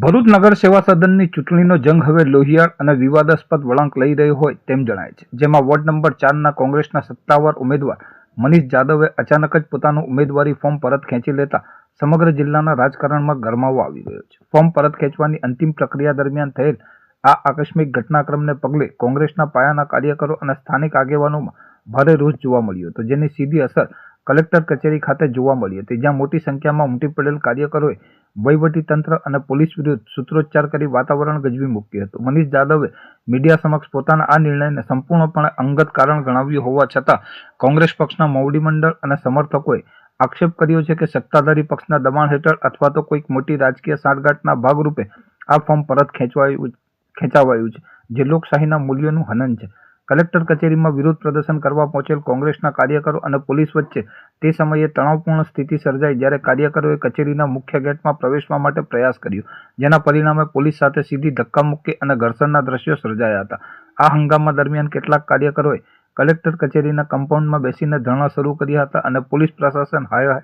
ભરૂચ નગર સેવા સદનની ચૂંટણીનો જંગ હવે લોહિયાળ અને વિવાદાસ્પદ વળાંક લઈ રહ્યો હોય તેમ જણાય છે, જેમાં વોર્ડ નંબર 4ના કોંગ્રેસના સત્તાવાર ઉમેદવાર મનીષ જાદવે અચાનક જ પોતાનું ઉમેદવારી ફોર્મ પરત ખેંચી લેતા સમગ્ર જિલ્લાના રાજકારણમાં ગરમાવો આવી ગયો છે. ફોર્મ પરત ખેંચવાની અંતિમ પ્રક્રિયા દરમિયાન થયેલ આ આકસ્મિક ઘટનાક્રમને પગલે કોંગ્રેસના પાયાના કાર્યકરો અને સ્થાનિક આગેવાનોમાં ભારે રોષ જોવા મળ્યો હતો, જેની સીધી અસર કલેક્ટર કચેરી ખાતે જોવા મળી હતી, જ્યાં મોટી સંખ્યામાં ઉમટી પડેલ કાર્યકરોએ વહીવટીતંત્ર અને પોલીસ વિરુદ્ધ સૂત્રોચ્ચાર કરી વાતાવરણ ગજવી મૂક્યું હતું. મનીષ જાદવે મીડિયા સમક્ષ પોતાના આ નિર્ણયને સંપૂર્ણપણે અંગત કારણ ગણાવ્યું હોવા છતાં કોંગ્રેસ પક્ષના મોવડી મંડળ અને સમર્થકોએ આક્ષેપ કર્યો છે કે સત્તાધારી પક્ષના દબાણ હેઠળ અથવા તો કોઈક મોટી રાજકીય સાંઠગાંઠના ભાગરૂપે આ ફોર્મ પરત ખેંચાવાયું છે, જે લોકશાહીના મૂલ્યોનું હનન છે. કલેક્ટર કચેરીમાં વિરોધ પ્રદર્શન કરવા પહોંચેલ કોંગ્રેસના કાર્યકરો અને પોલીસ વચ્ચે તે સમયે તણાવપૂર્ણ સ્થિતિ સર્જાઈ, જ્યારે કાર્યકરોએ કચેરીના મુખ્ય ગેટમાં પ્રવેશવા માટે પ્રયાસ કર્યો, જેના પરિણામે પોલીસ સાથે સીધી ધક્કામુક્કી અને ઘર્ષણના દ્રશ્યો સર્જાયા હતા. આ હંગામા દરમિયાન કેટલાક કાર્યકરોએ કલેક્ટર કચેરીના કમ્પાઉન્ડમાં બેસીને ધરણા શરૂ કર્યા હતા અને પોલીસ પ્રશાસન હાય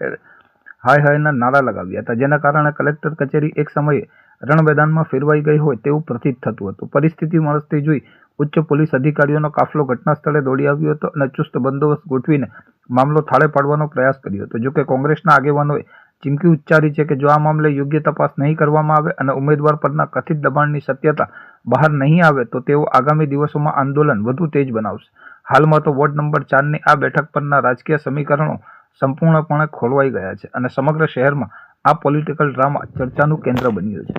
હાયના નારા લગાવ્યા હતા, જેના કારણે કલેક્ટર કચેરી એક સમયે રણમેદાનમાં ફેરવાઈ ગઈ હોય તેવું પ્રતીત થતું હતું. પરિસ્થિતિ વણસતી જોઈ ઉચ્ચ પોલીસ અધિકારીઓનો કાફલો ઘટના સ્થળે દોડી આવ્યો હતો અને ચુસ્ત બંદોબસ્ત ગોઠવીને મામલો થાળે પાડવાનો પ્રયાસ કર્યો હતો. જોકે કોંગ્રેસના આગેવાનોએ ચીમકી ઉચ્ચારી છે કે જો આ મામલે યોગ્ય તપાસ નહીં કરવામાં આવે અને ઉમેદવાર પરના કથિત દબાણની સત્યતા બહાર નહીં આવે તો તેઓ આગામી દિવસોમાં આંદોલન વધુ તેજ બનાવશે. હાલમાં તો વોર્ડ નંબર 4ની આ બેઠક પરના રાજકીય સમીકરણો સંપૂર્ણપણે ખોરવાઈ ગયા છે અને સમગ્ર શહેરમાં આ પોલિટિકલ ડ્રામા ચર્ચાનું કેન્દ્ર બન્યો છે.